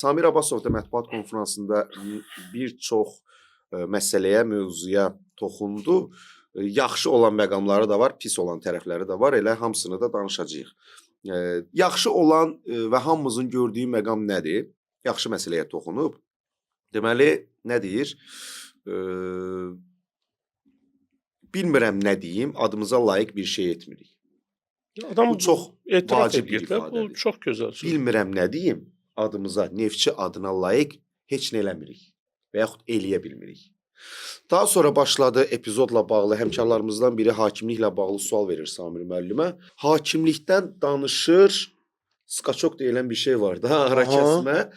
Samir Abbasov da mətbuat konfransında bir çox məsələyə, mövzuya toxundu. Yaxşı olan məqamları da var, pis olan tərəfləri də var. Elə hamısını da danışacağıq. Yaxşı olan və hamımızın gördüyü məqam nədir? Yaxşı məsələyə toxunub. Deməli, nə deyir? Bilmirəm nə deyim, adımıza layiq bir şey etmirik. Adam bu çox vacib bir ifadədir. Bu çox gözəl. Bilmirəm nə deyim, adımıza, Neftçi adına layiq heç nə eləmirik və yaxud eləyə bilmirik. Daha sonra başladı epizodla bağlı həmkarlarımızdan biri hakimliklə bağlı sual verir Samir müəllimə. Hakimlikdən danışır, skaçok deyilən bir şey var da, ara kəsmə.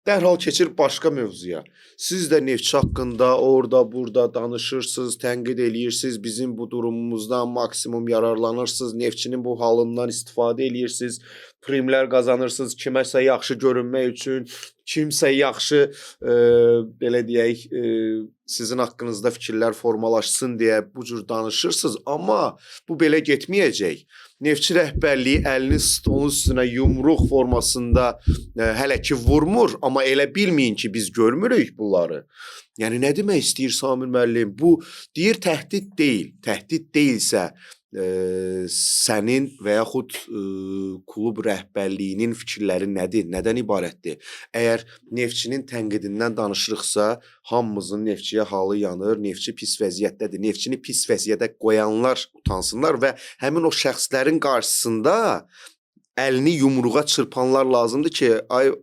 Dərhal keçir başqa mövzuya. Siz də Neftçi haqqında orada, burada danışırsınız, tənqid eləyirsiniz, bizim bu durumumuzdan maksimum yararlanırsınız, Neftçinin bu halından istifadə eləyirsiniz, primlər qazanırsınız, kiməsə yaxşı görünmək üçün, kimsə yaxşı, belə deyək, sizin haqqınızda fikirlər formalaşsın deyə bu cür danışırsınız. Amma bu belə getməyəcək. Neftçi rəhbərliyi əlini stolun üstünə yumruq formasında hələ ki vurmur, amma elə bilməyin ki, biz görmürük bunları. Yəni, nə demək istəyir Samir müəllim? Bu, deyir, təhdid deyil. Təhdid deyilsə, sənin və yaxud klub rəhbərliyinin fikirləri nədir? Nədən ibarətdir? Əgər Neftçinin tənqidindən danışırıqsa, hamımızın Neftçiyə halı yanır, Neftçi pis vəziyyətdədir. Neftçini pis vəziyyətə qoyanlar utansınlar və həmin o şəxslərin qarşısında əlini yumruğa çırpanlar lazımdır ki, ay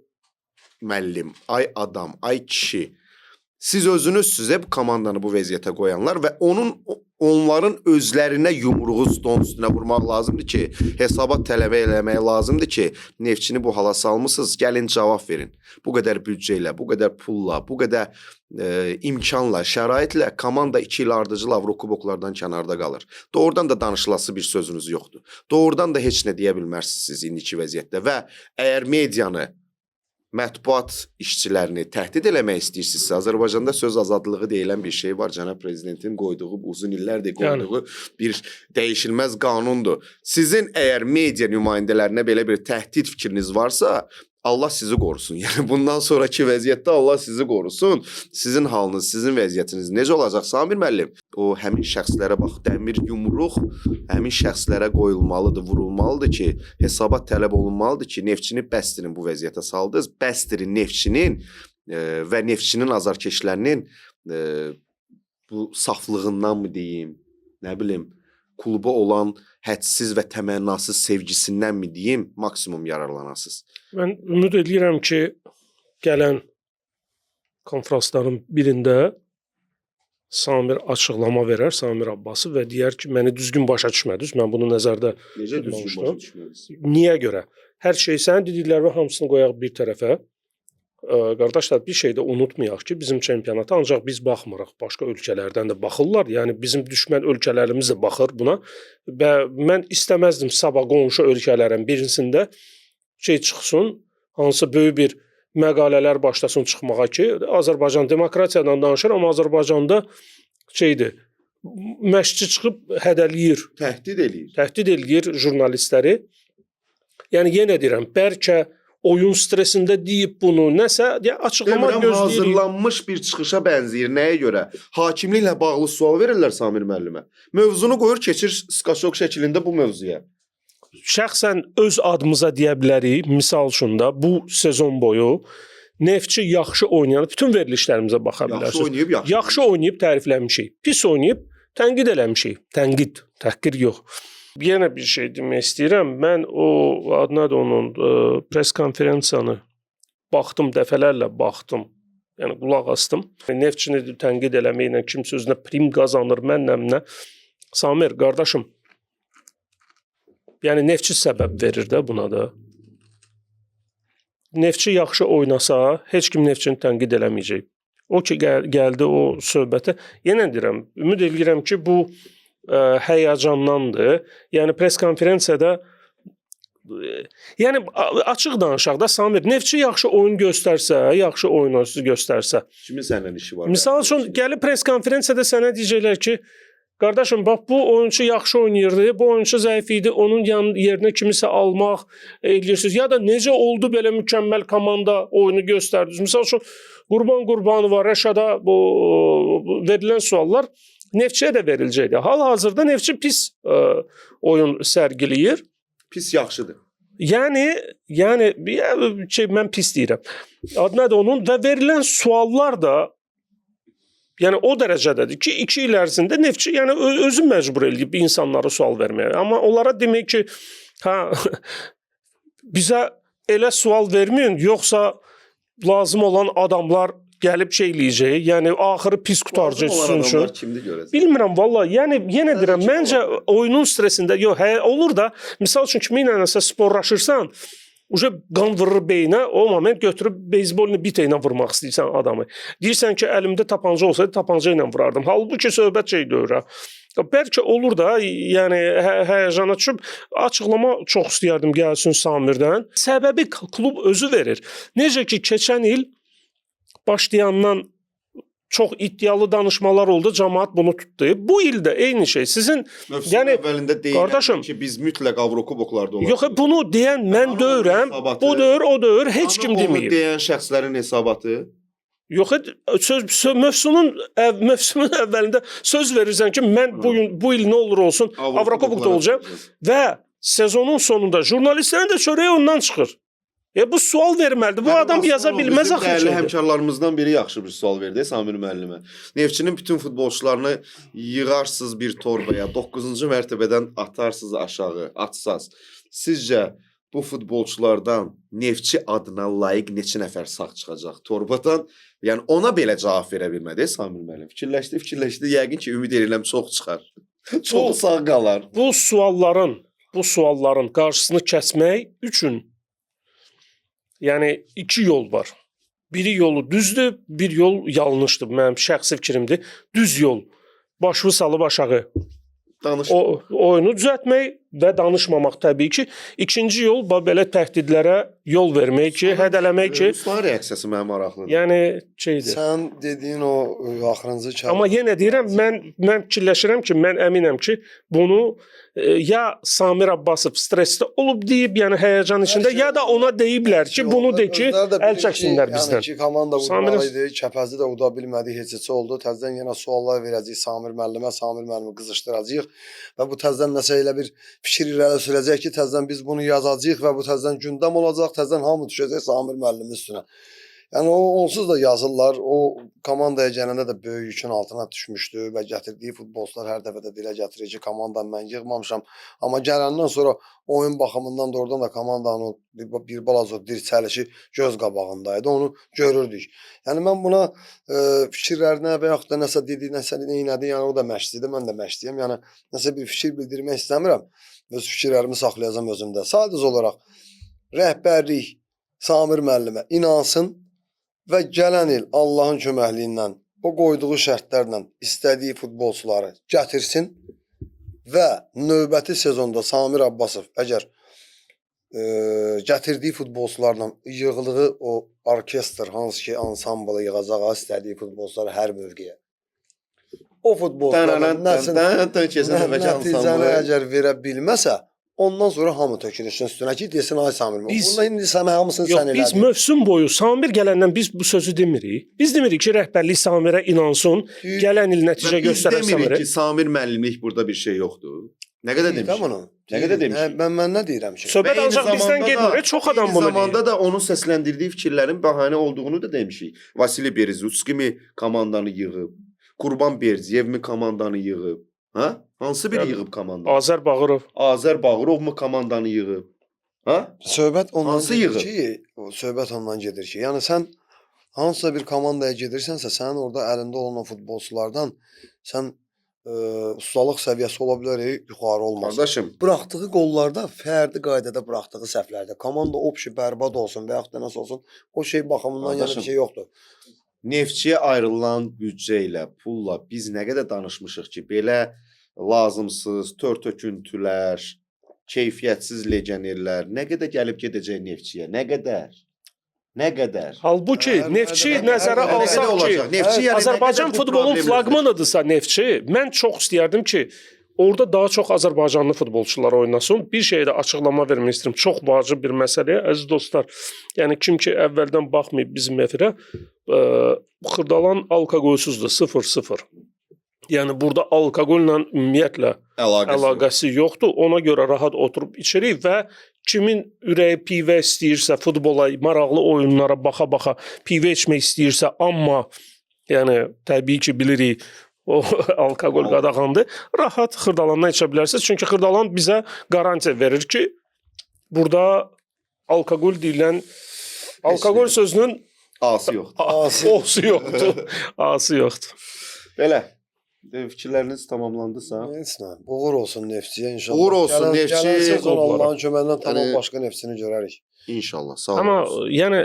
müəllim, ay adam, ay kişi, siz özünüzsüz bu komandanı bu vəziyyətə qoyanlar və onların özlərinə yumruğu stolun üstünə vurmaq lazımdır ki, hesabat tələbə eləmək lazımdır ki, Neftçini bu hala salmısınız, gəlin cavab verin. Bu qədər büdcə ilə, bu qədər pulla, bu qədər imkanla, şəraitlə komanda 2 il ardıcıl Avrokuboklardan kənarda qalır. Doğrudan da danışılası bir sözünüz yoxdur. Doğrudan da heç nə deyə bilmərsiniz indiki vəziyyətdə və əgər medianı, mətbuat işçilərini təhdid eləmək istəyirsinizsə, Azərbaycanda söz azadlığı deyilən bir şey var. Cənab Prezidentin qoyduğu, uzun illərdir qoyduğu bir dəyişilməz qanundur. Sizin əgər media nümayəndələrinə belə bir təhdid fikriniz varsa, Allah sizi qorusun. Yəni, bundan sonraki vəziyyətdə Allah sizi qorusun. Sizin halınız, sizin vəziyyətiniz necə olacaq Samir müəllim? O, həmin şəxslərə bax, dəmir yumruq həmin şəxslərə qoyulmalıdır, vurulmalıdır ki, hesabat tələb olunmalıdır ki, Neftçini bəstirin bu vəziyyətə saldınız. Bəstirin Neftçinin və Neftçinin azarkeşlərinin bu saflığından mı deyim, nə bilim, kluba olan hədsiz və təmənnasız sevgisindən mi deyim, maksimum yararlanasınız. Mən ümid edirəm ki, gələn konferansların birində Samir açıqlama verər, Samir Abbasov, və deyər ki, məni düzgün başa düşmədiniz. Mən bunu nəzərdə Necə düzgün başa düşmədiniz? Niyə görə? Hər şey sənin dedikləri və hamısını qoyaq bir tərəfə. Qardaşlar, bir şey də unutmayaq ki, bizim çempionata ancaq biz baxmırıq, başqa ölkələrdən də baxırlar. Yəni, bizim düşmən ölkələrimiz də baxır buna və mən istəməzdim sabah qonşu ölkələrin birisində çıxsın, hansı böyük bir məqalələr başlasın çıxmağa ki, Azərbaycan demokratiyadan danışır, amma Azərbaycanda məşqçi çıxıb hədələyir. Təhdid eləyir jurnalistləri. Yəni, yenə deyirəm, bəlkə oyun stresində deyib bunu, nəsə açıqlama gözləyirik. Hazırlanmış bir çıxışa bənzəyir. Nəyə görə? Hakimliklə bağlı sual verirlər Samir müəllimə. Mövzunu qoyur, keçir skaçok şəklində bu mövzuya. Şəxsən öz adımıza deyə bilərik, misal üçün də bu sezon boyu Neftçi yaxşı oynayan, bütün verilişlərimizə baxa bilərsiniz. Yaxşı oynayıb tərifləmişik, pis oynayıb tənqid eləmişik. Təhqir yox. Yenə bir şey demək istəyirəm. Mən o, adnadır onun, pres konferensiyanı baxdım, dəfələrlə baxdım. Yəni, qulaq astım. Neftçini tənqid eləməklə kim sözünə prim qazanır, mənlə. Samir, qardaşım, yəni Neftçi səbəb verir də buna da. Neftçi yaxşı oynasa, heç kim Neftçini tənqid eləməyəcək. O ki, gəldi o söhbətə. Yenə deyirəm, ümid edirəm ki, bu həyəcandandır. Yəni, pres konferansiyada yəni, açıq danışaq da Samir, Neftçi yaxşı oyun göstərsə, yaxşı oyun göstərsə. Kimin səndən işi var? Misal üçün, gəlib pres konferansiyada sənə deyəcəklər ki, qardaşım bax bu oyunçu yaxşı oynayırdı, bu oyunçu zəif idi, onun yerinə kimisə almaq eləyirsiniz. Ya da necə oldu belə mükəmməl komanda oyunu göstərdiniz? Məsəl üçün Qurban Qurbanova, Rəşada bu verilən suallar Neftçiyə də veriləcəkdi. Hal-hazırda Neftçi pis oyun sərgiləyir. Pis yaxşıdır. Yəni mən pis deyirəm. Adı nədir onun? Və verilən suallar da yəni o dərəcədədir ki, 2 il ərzində Neftçi yəni özü məcbur edib insanlara sual verməyə. Amma onlara demək ki, bizə elə sual verməyin, yoxsa lazım olan adamlar gəlib şey eləyəcək. Yəni axırı pis qurtaracaq sizin üçün. Kimdir görəcək? Bilmirəm vallahi. Yəni yenə deyirəm, məncə oyunun stressində olur da, misal üçün kimi ilə nəsə sporlaşırsan, uje qan vurur beyinə, o moment götürüb beyzbolunu bitə ilə vurmaq istəyirsən adamı. Deyirsən ki, əlimdə tapanca olsaydı tapanca ilə vurardım. Halbuki söhbət şey deyir. Bəlkə olur da, yəni həyəcana düşüb açıqlama çox istəyərdim gəlsin Samirdən. Səbəbi klub özü verir. Necə ki, keçən il başlayandan çox iddialı danışmalar oldu, cəmaət bunu tutdu. Bu ildə eyni şey. Sizin yəni əvvəlində deyilən ki, biz mütləq Avrokuboklarda olacağıq. Yox, bunu deyən mən deyirəm. Bu deyir, o deyir, heç kim deməyib. Onu deyən şəxslərin hesabatı. Yox, mövsümün əvvəlində söz verirsən ki, mən bu il nə olur olsun Avrokubokda olacağam və sezonun sonunda jurnalistlərin də çörəyi ondan çıxır. Bu sual verməlidir. Bu adam yaza bilməz axı. Dəyərli həmkarlarımızdan biri yaxşı bir sual verdi Samir müəllimə. Neftçinin bütün futbolçularını yığarsınız bir torbaya, 9-cu mərtəbədən atarsınız aşağı, atsaz. Sizcə bu futbolçulardan Neftçi adına layiq neçə nəfər sağ çıxacaq torbadan? Yəni ona belə cavab verə bilmədi Samir müəllim. Fikirləşdi. Yəqin ki, ümid edirəm çox çıxar. Çox sağ qalar. Bu sualların qarşısını kəsmək üçün yəni 2 yol var. Biri yolu düzdür, bir yol yanlışdır. Mənim şəxsi fikrimdir. Düz yol. Başını salıb aşağı. Oyunu düzəltmək və danışmamaq təbii ki. İkinci yol belə təhdidlərə yol vermək ki, hədələmək ki. Ruslan reaksiyası mənim maraqlıdır. Yəni şeydir. Sən dediyin o axırıncı kəlmə. Amma yenə deyirəm, mən fikirləşirəm ki, mən əminəm ki, bunu ya Samir Abbasov stressdə olub deyib, yəni həyəcan içində, ya da ona deyiblər ki, bunu de ki, əl çəksinlər bizdən. Yəni ki, komanda vurmalıydı, Kəpəzi də uda bilmədi, heç oldu. Təzədən yenə suallar verəcəyik Samir müəllimə, Samir müəllimi qızışdıracağıq və bu təzədən nəsə elə bir fikir irəli sürəcək ki, təzədən biz bunu yazacağıq və bu təzədən gündəm olacaq, təzədən hamı düşəcək Samir müəllimin üstünə. Yəni o onsuz da yazırlar. O komandaya gələndə də böyük yükün altına düşmüşdü və gətirdiyi futbolçular hər dəfə də dilə gətirir ki, komandanı mən yığmamışam. Amma gələndən sonra oyun baxımından da oradan da komandanın bir balaca dirçəlişi göz qabağındaydı. Onu görürdük. Yəni mən buna fikirlərinə və yaxud da nəsə dedi, nəsə neynədi, yəni o da məşqçidir, mən də məşqçiyəm. Yəni nəsə bir fikir bildirmək istəmirəm. Öz fikirlərimi saxlayacağam özümdə. Sadəcə olaraq rəhbərlik Samir müəllimə inansın və gələn il Allahın köməkliyi ilə o qoyduğu şərtlərlə istədiyi futbolçuları gətirsin və növbəti sezonda Samir Abbasov əgər gətirdiyi futbolçularla yığıldığı o orkestr, hansı ki ansamblı yığacaq, istədiyi futbolçuları hər mövqeyə. O futbolçuların nəticəni əgər verə bilməsə, ondan sonra hamı tökülürsün üstünə ki, desin ay Samir. Bundan indi sən hamısını sən elədin. Biz mövsüm boyu Samir gələndən biz bu sözü demirik. Biz demirik ki, rəhbərlik Samirə inansın, gələn il nəticə göstərər Samirə. Biz demirik ki, Samir müəllimlik burada bir şey yoxdur. Nə qədər demişik? Nə qədər demişik? Mən nə deyirəm ki? Söhbət ancaq bizdən getmir. Çox adam bunu deyir. Eyni zamanda da onun səsləndirdiyi fikirlərin bəhanə olduğunu da demişik. Vasili Berezutski mi komandanı yığıb? Qurban Berdiyev mi komandanı yığıb? Ha? Hansı biri yığıb komandanı? Azər Bağırov. Azər Bağırov mu komandanı yığıb? Ha? Söhbət ondan gedir ki, söhbət ondan gedir ki, yəni sən hansısa bir komandaya gedirsənsə, sənin orada əlində olan o futbolçulardan sən ustalıq səviyyəsi ola bilər, yuxarı olmaz. Qardaşım, buraxdığı qollarda fərdi qaydada buraxdığı səhvlərdə komanda opşi bərbad olsun və yaxud da nəsə olsun, o şey baxımından yəni bir şey yoxdur. Neftçiyə ayrılan büdcə ilə, pulla biz nə qədər danışmışıq ki, belə lazımsız, tör-töküntülər, keyfiyyətsiz legionerlər nə qədər gəlib gedəcək Neftçiyə? Nə qədər? Nə qədər? Halbuki Neftçi Hər- nəzərə hər- alsaq Nə ki, olacaq? Neftçi yəni nə Azərbaycan qədər bu futbolunun problemimizdir? flaqmanıdırsa Neftçi, mən çox istəyərdim ki, orada daha çox Azərbaycanlı futbolçular oynasın. Bir şeydə açıqlama vermək istəyirəm. Çox vacib bir məsələyə, əziz dostlar. Yəni kim ki əvvəldən baxmayıb bizim efirə, Xırdalan alkoqolsuzdur, 0-0. Yəni burada alkoqolla ümumiyyətlə əlaqəsi yoxdur. Ona görə rahat oturub içirik və kimin ürəyi pivə istəyirsə, futbola, maraqlı oyunlara baxa-baxa pivə içmək istəyirsə, amma yəni təbii ki bilirik o alkoqol qadağandır. Rahat Xırdalandan içə bilərsiniz. Çünki Xırdalan bizə garantiya verir ki, burada alkoqol deyilən alkoqol sözünün A'sı yoxdur. O'su yoxdur. A'sı yoxdur. Belə. Fikirləriniz tamamlandısa, Heç nə. Uğur olsun Neftçiyə inşallah. Uğur olsun Neftçi. Gələn sezon Uğurlar. Allahın köməyindən tamam Yəni- başqa Neftçini görərik. inşallah sağ olun. Amma yəni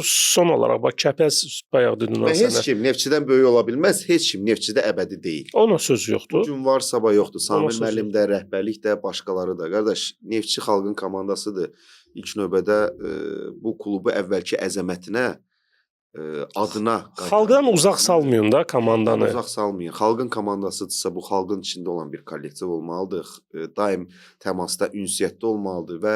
son olaraq bax Kəpəz bayaq dedin Və heç sənə. kim Neftçidən böyük ola bilməz. Heç kim Neftçidə əbədi deyil. Ona söz yoxdur. Bu gün var, sabah yoxdur. Samir Ona söz müəllim də, rəhbərlik də, başqaları da. Qardaş, Neftçi xalqın komandasıdır. İlk növbədə bu klubu əvvəlki əzəmətinə, adına Xalqdan uzaq salmayın da komandanı. uzaq salmayın. Xalqın komandasıdırsa bu xalqın içində olan bir kollektiv olmalıdır. Daim təmasda, ünsiyyətdə olmalıdır və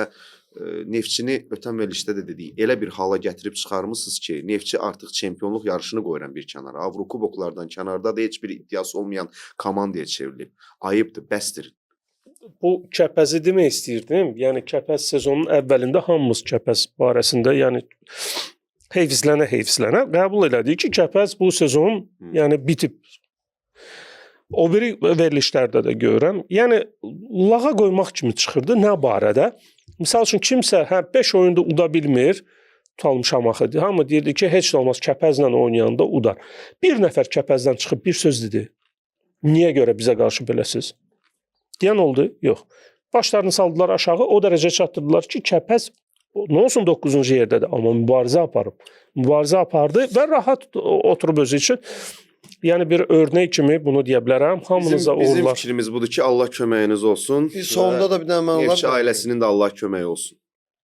Neftçini ötən verilişdə də dedik, elə bir hala gətirib çıxarmısınız ki, Neftçi artıq çempionluq yarışını qoyuran bir kənara, Avrokuboklardan kənarda da heç bir iddiası olmayan komandaya çevrilib. Ayıbdır, bəsdir. Bu Kəpəzi demək istəyirdim. Yəni Kəpəz sezonun əvvəlində hamımız Kəpəz barəsində, yəni heyfslənə qəbul elədik ki, Kəpəz bu sezon yəni bitib. O biri verilişlərdə də görürəm. Yəni lağa qoymaq kimi çıxırdı nə barədə? Məsəl üçün kimsə 5 oyunda uda bilmir, tutalım Şamaxıdır. Hamı deyirdi ki, heç nə olmaz Kəpəzlə oynayanda udar. Bir nəfər Kəpəzdən çıxıb bir söz dedi. Niyə görə bizə qarşı beləsiz? Deyən oldu? Yox. Başlarını saldılar aşağı, o dərəcə çatdırdılar ki, Kəpəz nə olsun 9-cu yerdədir, amma mübarizə aparıb. Mübarizə apardı və rahat oturub özü üçün. Yəni bir örnək kimi bunu deyə bilərəm. Hamınıza Bizim uğurlar. fikrimiz budur ki, Allah köməyiniz olsun. Bir sonda da bir dənə mən Neftçi ailəsinin də Allah köməyi olsun.